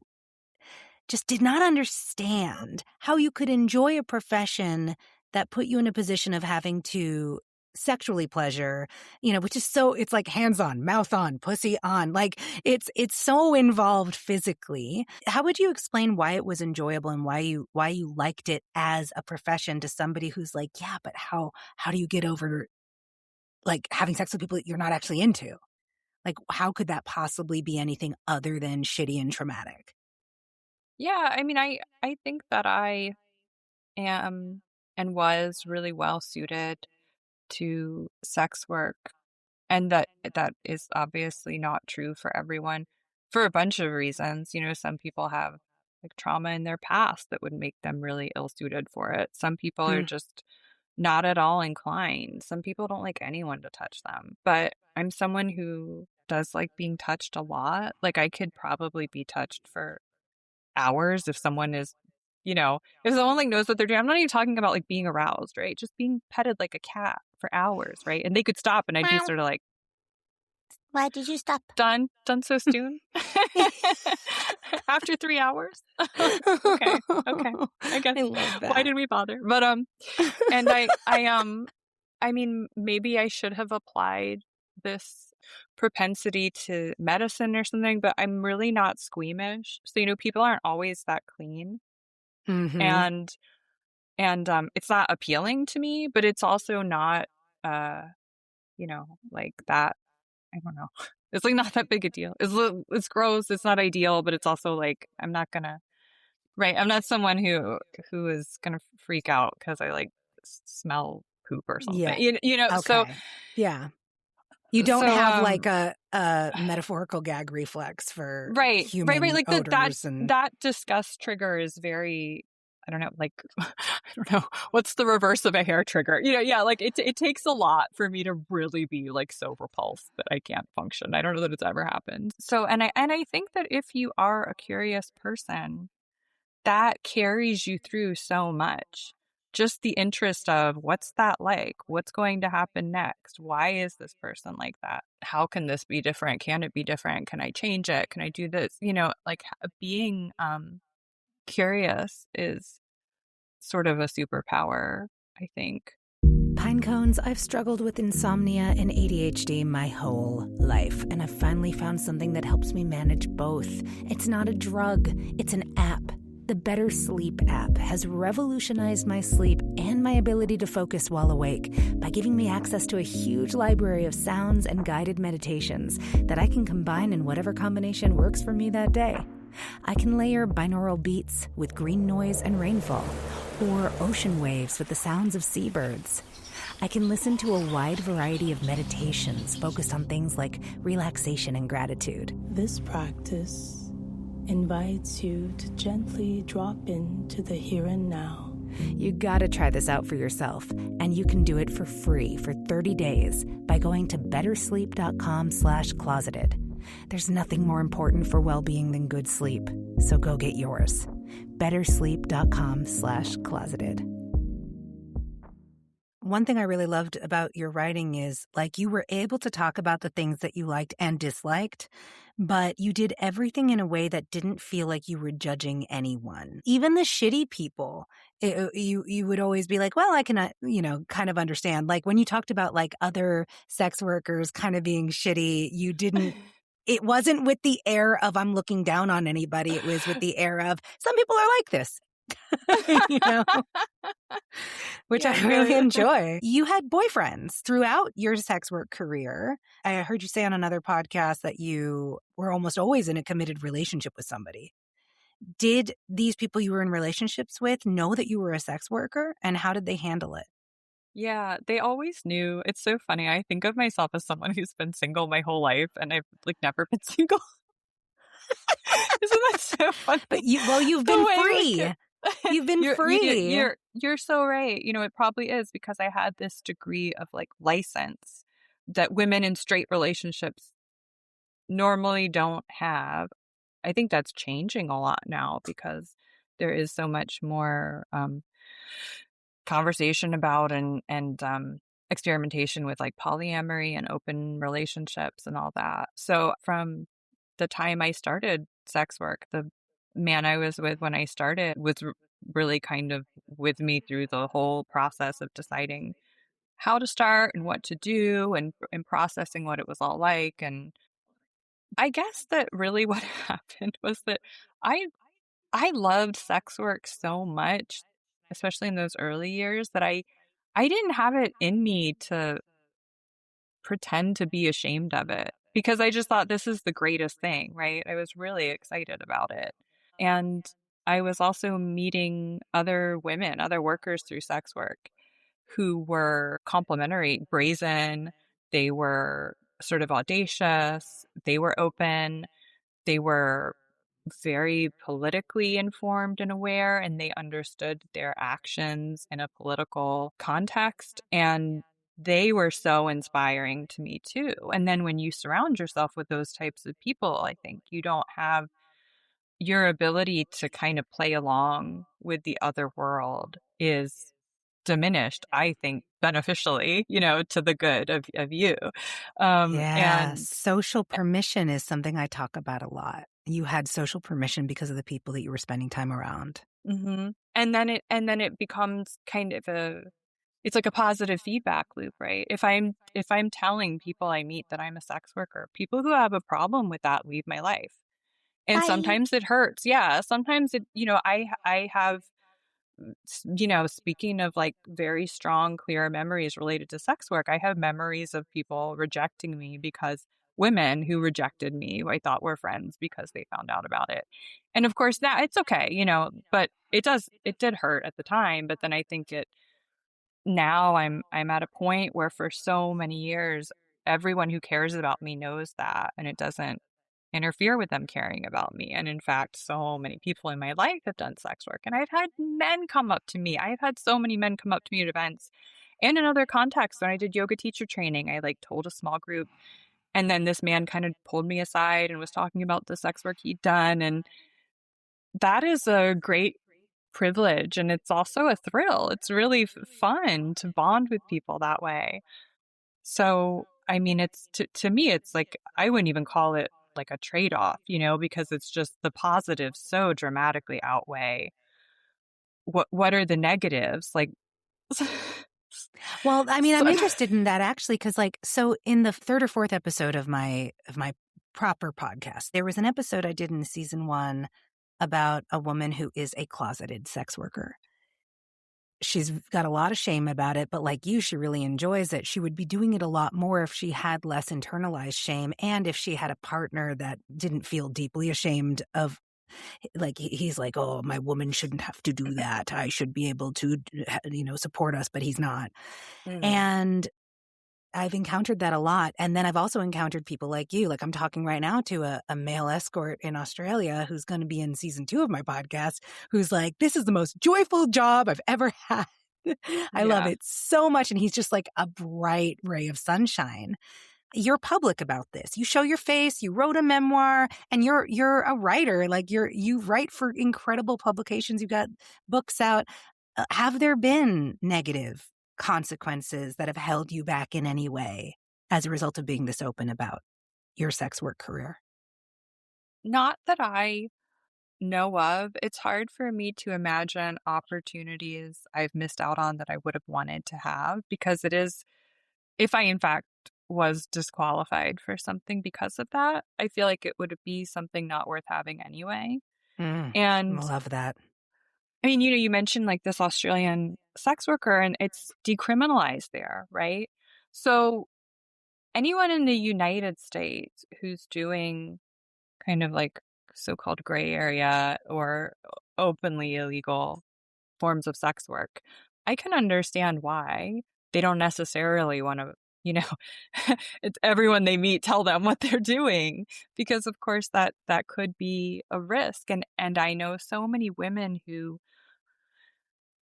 just did not understand how you could enjoy a profession that put you in a position of having to sexually pleasure, which is it's like hands on, mouth on, pussy on, like it's so involved physically. How would you explain why it was enjoyable and why you liked it as a profession to somebody who's like, yeah, but how do you get over like having sex with people that you're not actually into? Like, how could that possibly be anything other than shitty and traumatic? Yeah, I mean, I think that I am and was really well suited to sex work, and that is obviously not true for everyone for a bunch of reasons. Some people have like trauma in their past that would make them really ill-suited for it. Some people are just not at all inclined. Some people don't like anyone to touch them. But I'm someone who does like being touched a lot. Like I could probably be touched for hours if someone is, if someone like knows what they're doing. I'm not even talking about like being aroused, right? Just being petted like a cat for hours, right? And they could stop and I'd be sort of like, why did you stop? Done so soon? After 3 hours? Okay. I guess. I love that. Why did we bother? But and I mean, maybe I should have applied this propensity to medicine or something, but I'm really not squeamish. So, people aren't always that clean. Mm-hmm. And it's not appealing to me, but it's also not, like that. I don't know. It's like not that big a deal. It's gross. It's not ideal, but it's also like, I'm not gonna, right. I'm not someone who is gonna freak out because I like smell poop or something, Okay. So yeah. You don't have like a metaphorical gag reflex for human like odors that disgust trigger is very, I don't know, like I don't know what's the reverse of a hair trigger. Like it takes a lot for me to really be like so repulsed that I can't function. I don't know that it's ever happened. So and I think that if you are a curious person, that carries you through so much. Just the interest of what's that like? What's going to happen next? Why is this person like that? How can this be different? Can it be different? Can I change it? Can I do this? Like being curious is sort of a superpower, I think. Pine cones, I've struggled with insomnia and ADHD my whole life, and I've finally found something that helps me manage both. It's not a drug, it's an app. The BetterSleep app has revolutionized my sleep and my ability to focus while awake by giving me access to a huge library of sounds and guided meditations that I can combine in whatever combination works for me that day. I can layer binaural beats with green noise and rainfall, or ocean waves with the sounds of seabirds. I can listen to a wide variety of meditations focused on things like relaxation and gratitude. This practice invites you to gently drop into the here and now. You gotta try this out for yourself, and you can do it for free for 30 days by going to bettersleep.com/closeted. There's nothing more important for well-being than good sleep, so go get yours. bettersleep.com/closeted. One thing I really loved about your writing is, like, you were able to talk about the things that you liked and disliked, but you did everything in a way that didn't feel like you were judging anyone. Even the shitty people, you would always be like, well, I can, kind of understand. Like when you talked about like other sex workers kind of being shitty, you didn't, it wasn't with the air of I'm looking down on anybody. It was with the air of some people are like this. Which I really enjoy. You had boyfriends throughout your sex work career. I heard you say on another podcast that you were almost always in a committed relationship with somebody. Did these people you were in relationships with know that you were a sex worker, and how did they handle it? Yeah, they always knew. It's so funny. I think of myself as someone who's been single my whole life, and I've like never been single. Isn't that so funny? But you've been free. You've been free. You're so right. It probably is because I had this degree of like license that women in straight relationships normally don't have. I think that's changing a lot now because there is so much more conversation about and experimentation with like polyamory and open relationships and all that. So from the time I started sex work, the man I was with when I started was really kind of with me through the whole process of deciding how to start and what to do and processing what it was all like. And I guess that really what happened was that I loved sex work so much, especially in those early years, that I didn't have it in me to pretend to be ashamed of it because I just thought this is the greatest thing, right? I was really excited about it. And I was also meeting other women, other workers through sex work who were complimentary, brazen. They were sort of audacious. They were open. They were very politically informed and aware, and they understood their actions in a political context. And they were so inspiring to me too. And then when you surround yourself with those types of people, I think you don't have your ability to kind of play along with the other world is diminished, I think, beneficially, to the good of you. And social permission is something I talk about a lot. You had social permission because of the people that you were spending time around. Mm-hmm. And then it becomes kind of it's like a positive feedback loop, right? If I'm telling people I meet that I'm a sex worker, people who have a problem with that leave my life. And sometimes it hurts. Yeah. Sometimes I have, speaking of like very strong, clear memories related to sex work, I have memories of people rejecting me because women who rejected me, who I thought were friends because they found out about it. And of course now it's okay, but it did hurt at the time. But then I think now I'm at a point where for so many years, everyone who cares about me knows that, and it doesn't interfere with them caring about me. And in fact, so many people in my life have done sex work, and I've had men come up to me. I've had so many men come up to me at events and in other contexts. When I did yoga teacher training, I like told a small group, and then this man kind of pulled me aside and was talking about the sex work he'd done. And that is a great privilege, and it's also a thrill. It's really fun to bond with people that way. So I mean, it's to me, it's like I wouldn't even call it like a trade-off, because it's just the positives so dramatically outweigh what are the negatives, like. Well, I mean, I'm interested in that actually, because so in the third or fourth episode of my proper podcast, there was an episode I did in season 1 about a woman who is a closeted sex worker. She's got a lot of shame about it, but like you, she really enjoys it. She would be doing it a lot more if she had less internalized shame and if she had a partner that didn't feel deeply ashamed of Like he's like, oh, my woman shouldn't have to do that. I should be able to, support us, but he's not. And I've encountered that a lot. And then I've also encountered people like you. Like I'm talking right now to a male escort in Australia who's going to be in season 2 of my podcast, who's like, this is the most joyful job I've ever had. I love it so much. And he's just like a bright ray of sunshine. You're public about this. You show your face, you wrote a memoir, and you're a writer. Like you write for incredible publications. You've got books out. Have there been negative consequences that have held you back in any way as a result of being this open about your sex work career? Not that I know of. It's hard for me to imagine opportunities I've missed out on that I would have wanted to have, because it is, if I in fact was disqualified for something because of that, I feel like it would be something not worth having anyway. I And love that. I mean, you mentioned like this Australian sex worker, and it's decriminalized there, right? So anyone in the United States who's doing kind of like so-called gray area or openly illegal forms of sex work, I can understand why they don't necessarily want to, it's everyone they meet tell them what they're doing, because of course that could be a risk. And I know so many women who,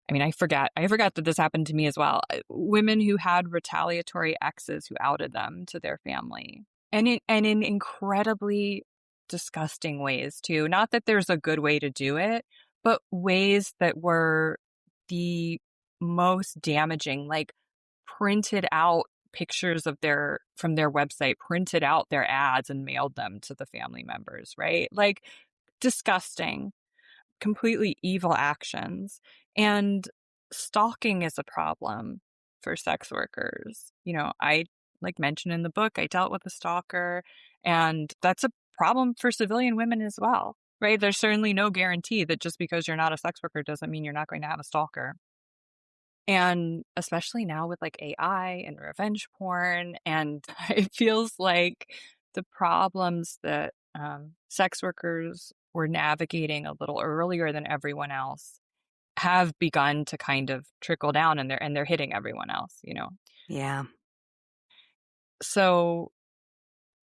I mean, I forgot that this happened to me as well. Women who had retaliatory exes who outed them to their family, and in incredibly disgusting ways too. Not that there's a good way to do it, but ways that were the most damaging, like printed out pictures of from their website, printed out their ads and mailed them to the family members, right? Like disgusting, completely evil actions. And stalking is a problem for sex workers. I like mentioned in the book, I dealt with a stalker, and that's a problem for civilian women as well, right? There's certainly no guarantee that just because you're not a sex worker doesn't mean you're not going to have a stalker. And especially now with like AI and revenge porn, and it feels like the problems that sex workers were navigating a little earlier than everyone else have begun to kind of trickle down, and they're hitting everyone else, Yeah. So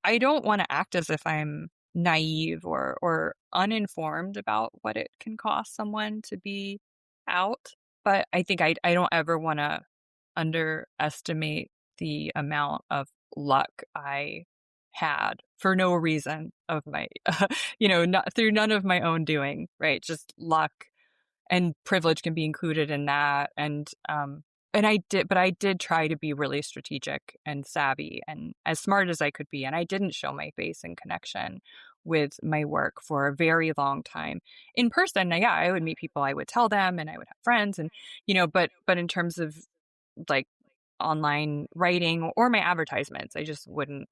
I don't want to act as if I'm naive or uninformed about what it can cost someone to be out. But I think I don't ever want to underestimate the amount of luck I had for no reason of my, not through none of my own doing, right? Just luck and privilege can be included in that. And I did try to be really strategic and savvy and as smart as I could be. And I didn't show my face in connection with my work for a very long time. In person, yeah, I would meet people, I would tell them, and I would have friends, and but in terms of like online writing or my advertisements, I just wouldn't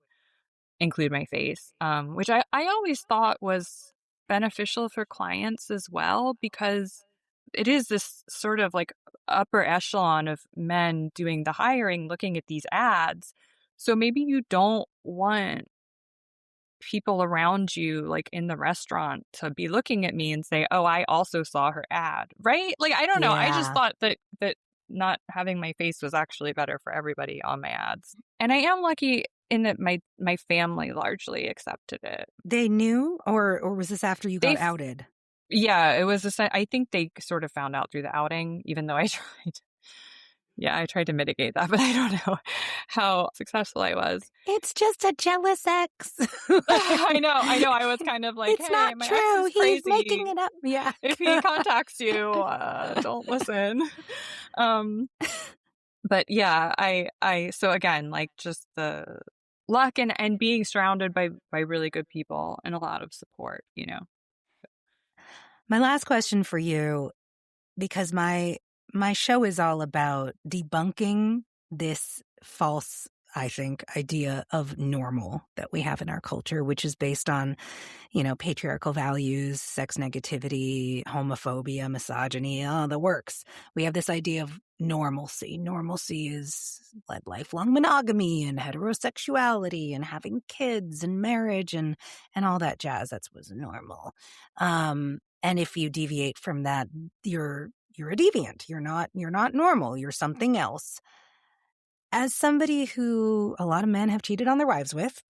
include my face, which I always thought was beneficial for clients as well, because it is this sort of like upper echelon of men doing the hiring, looking at these ads. So maybe you don't want people around you, like in the restaurant, to be looking at me and say, oh, I also saw her ad, right? Like, I don't know. I just Yeah. thought that not having my face was actually better for everybody on my ads. And I am lucky in that my family largely accepted it. They knew, or was this after you got They outed? Yeah, it was I think they sort of found out through the outing, even though I tried. Yeah, I tried to mitigate that, but I don't know how successful I was. It's just a jealous ex. I know. I was kind of like, it's hey, not my true. ex is crazy. He's making it up. Yeah. If he contacts you, don't listen. But yeah, so again, like just the luck and being surrounded by really good people and a lot of support, My last question for you, because my show is all about debunking this false I think, idea of normal that we have in our culture, which is based on, patriarchal values, sex negativity, homophobia, misogyny, the works. We have this idea of normalcy. Normalcy is lifelong monogamy and heterosexuality and having kids and marriage and all that jazz. That's what's normal. And if you deviate from that, you're a deviant. You're not normal. You're something else. As somebody who a lot of men have cheated on their wives with,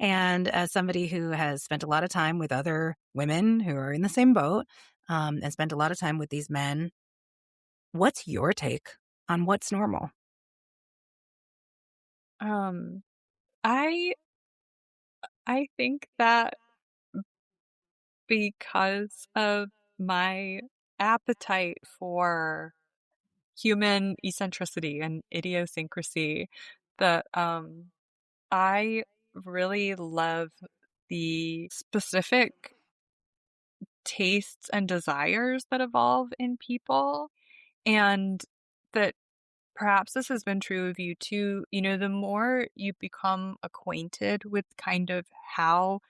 and as somebody who has spent a lot of time with other women who are in the same boat, and spent a lot of time with these men, what's your take on what's normal? I I think that because of my appetite for human eccentricity and idiosyncrasy, that I really love the specific tastes and desires that evolve in people, and that perhaps this has been true of you too. The more you become acquainted with kind of how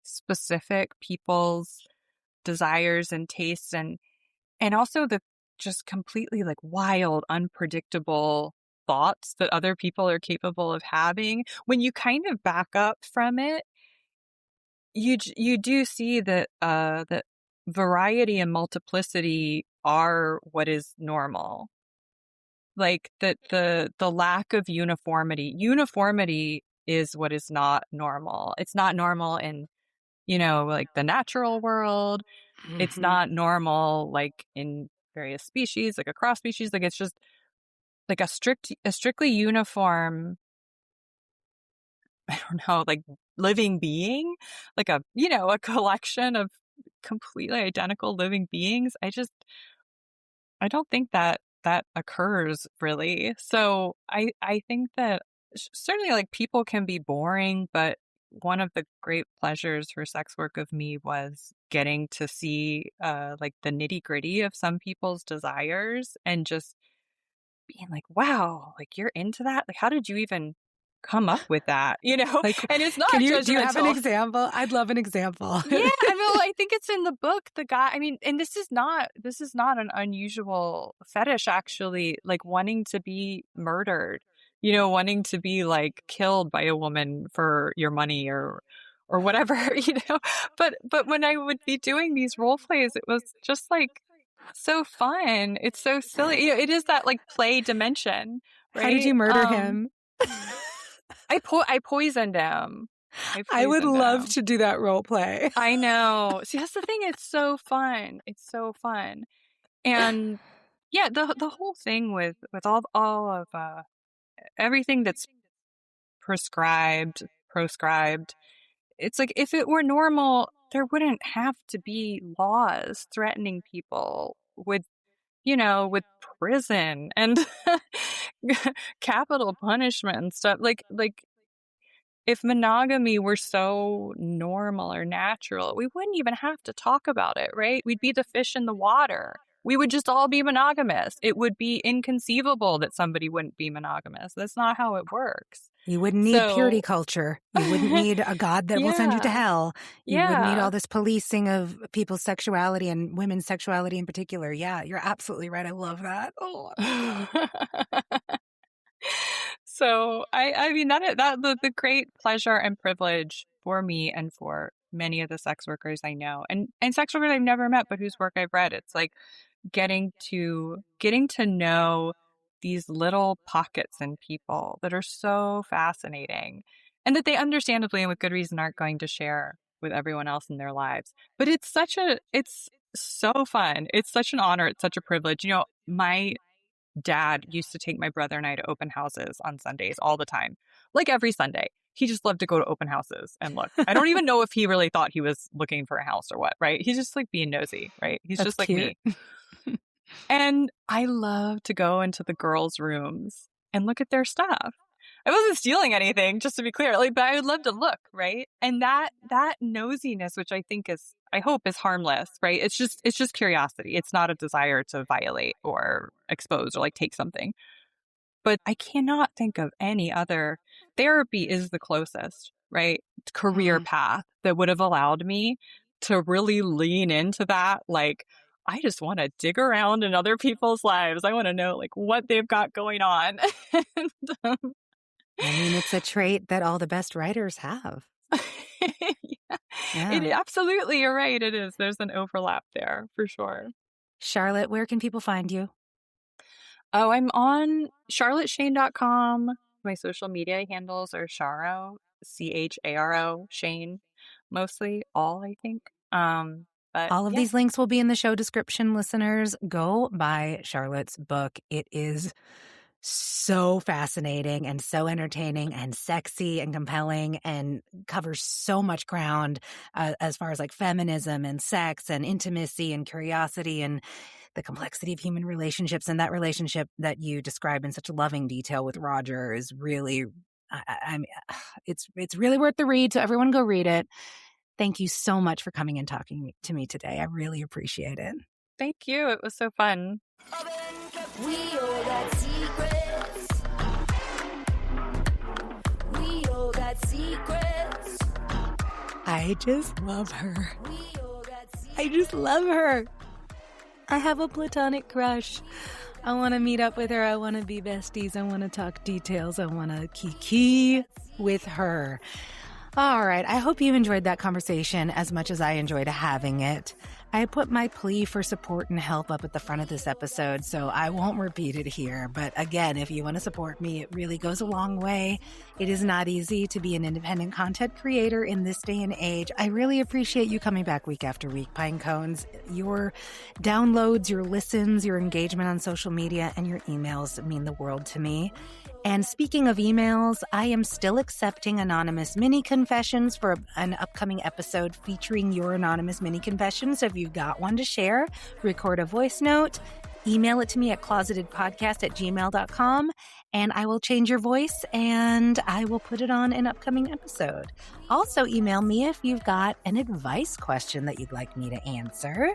specific people's desires and tastes and also the just completely like wild, unpredictable thoughts that other people are capable of having, when you kind of back up from it, you do see that variety and multiplicity are what is normal. Like that the lack of uniformity is what is not normal. It's not normal in, like the natural world. It's Mhm. not normal like in various species, like across species. Like it's just like a strictly uniform, I don't know, like living being, like a collection of completely identical living beings. I don't think that occurs really. So I think that certainly like people can be boring, but one of the great pleasures for sex work of me was getting to see like the nitty-gritty of some people's desires and just being like, wow, like you're into that? Like how did you even come up with that? Like, And it's can not you do you have an judgmental. example? I'd love an example. Yeah, I think it's in the book. The guy, I mean, and this is not an unusual fetish actually, like wanting to be murdered, wanting to be like killed by a woman for your money or whatever, But when I would be doing these role plays, it was just like so fun. It's so silly. It is that like play dimension, How did right? you murder him? I poisoned him. I I would poisoned love him. to do that role play. I know. See, that's the thing. It's so fun. It's so fun. And yeah, the whole thing with all of everything that's proscribed. It's like if it were normal, there wouldn't have to be laws threatening people with prison and capital punishment and stuff. Like if monogamy were so normal or natural, we wouldn't even have to talk about it, right? We'd be the fish in the water. We would just all be monogamous. It would be inconceivable that somebody wouldn't be monogamous. That's not how it works. You wouldn't need purity So, culture. You wouldn't need a God that will send you to yeah, hell. You wouldn't need yeah. all this policing of people's sexuality and women's sexuality in particular. Yeah, you're absolutely right. I love that. Oh, I love that. So I mean that the great pleasure and privilege for me and for many of the sex workers I know and sex workers I've never met but whose work I've read, it's like getting to know these little pockets in people that are so fascinating and that they understandably and with good reason aren't going to share with everyone else in their lives. But it's so fun. It's such an honor. It's such a privilege. My dad used to take my brother and I to open houses on Sundays all the time, like every Sunday. He just loved to go to open houses and look. I don't even know if he really thought he was looking for a house or what, right? He's just like being nosy, right? He's That's just like cute. me. And I love to go into the girls' rooms and look at their stuff. I wasn't stealing anything, just to be clear, like, but I would love to look, right? And that nosiness, which I hope is harmless, right? It's just curiosity. It's not a desire to violate or expose or like take something. but I cannot think of any other. Therapy is the closest, right, career path that would have allowed me to really lean into that. Like, I just want to dig around in other people's lives. I want to know like what they've got going on. And, I mean, it's a trait that all the best writers have. yeah. Absolutely, you're right. It is. There's an overlap there for sure. Charlotte, where can people find you? Oh, I'm on charlotteshane.com. My social media handles are Charo, Charo, Shane, mostly all, I think. But all of these links will be in the show description, listeners. Go buy Charlotte's book. It is so fascinating and so entertaining and sexy and compelling and covers so much ground as far as like feminism and sex and intimacy and curiosity and the complexity of human relationships. And that relationship that you describe in such loving detail with Roger is really, it's really worth the read. So everyone go read it. Thank you so much for coming and talking to me today. I really appreciate it. Thank you. It was so fun. We all got secrets. We all got secrets. I just love her. I just love her. I have a platonic crush. I want to meet up with her. I want to be besties. I want to talk details. I want to kiki with her. All right. I hope you enjoyed that conversation as much as I enjoyed having it. I put my plea for support and help up at the front of this episode, so I won't repeat it here. But again, if you want to support me, it really goes a long way. It is not easy to be an independent content creator in this day and age. I really appreciate you coming back week after week, Pine Cones. Your downloads, your listens, your engagement on social media, and your emails mean the world to me. And speaking of emails, I am still accepting anonymous mini confessions for an upcoming episode featuring your anonymous mini confessions. So if you've got one to share, record a voice note, email it to me at closetedpodcast@gmail.com, and I will change your voice and I will put it on an upcoming episode. Also email me if you've got an advice question that you'd like me to answer.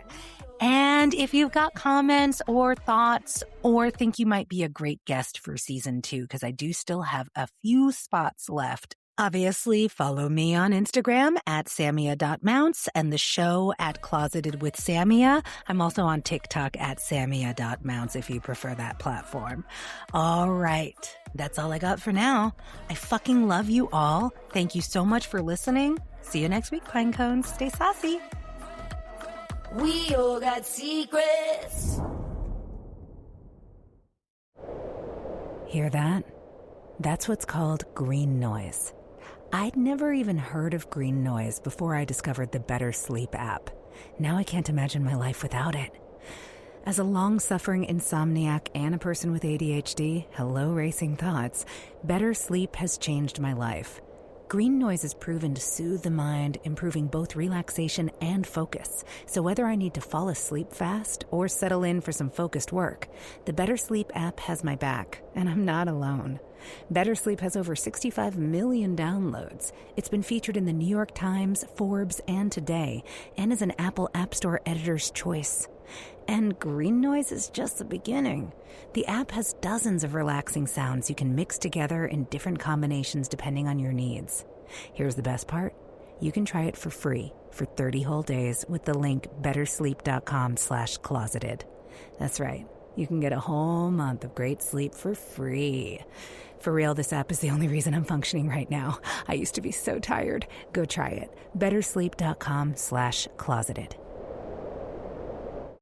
And if you've got comments or thoughts or think you might be a great guest for season 2, because I do still have a few spots left. Obviously, follow me on Instagram at samia.mounts and the show at Closeted with Samia. I'm also on TikTok at samia.mounts if you prefer that platform. All right. That's all I got for now. I fucking love you all. Thank you so much for listening. See you next week, Pine Cones. Stay saucy. We all got secrets. Hear that? That's what's called green noise. I'd never even heard of green noise before I discovered the BetterSleep app. Now I can't imagine my life without it. As a long-suffering insomniac and a person with ADHD, hello racing thoughts, BetterSleep has changed my life. Green noise is proven to soothe the mind, improving both relaxation and focus. So whether I need to fall asleep fast or settle in for some focused work, the BetterSleep app has my back, and I'm not alone. BetterSleep has over 65 million downloads. It's been featured in the New York Times, Forbes, and Today, and is an Apple App Store editor's choice. And green noise is just the beginning. The app has dozens of relaxing sounds you can mix together in different combinations depending on your needs. Here's the best part. You can try it for free for 30 whole days with the link bettersleep.com/closeted. That's right. You can get a whole month of great sleep for free. For real, this app is the only reason I'm functioning right now. I used to be so tired. Go try it. bettersleep.com/closeted.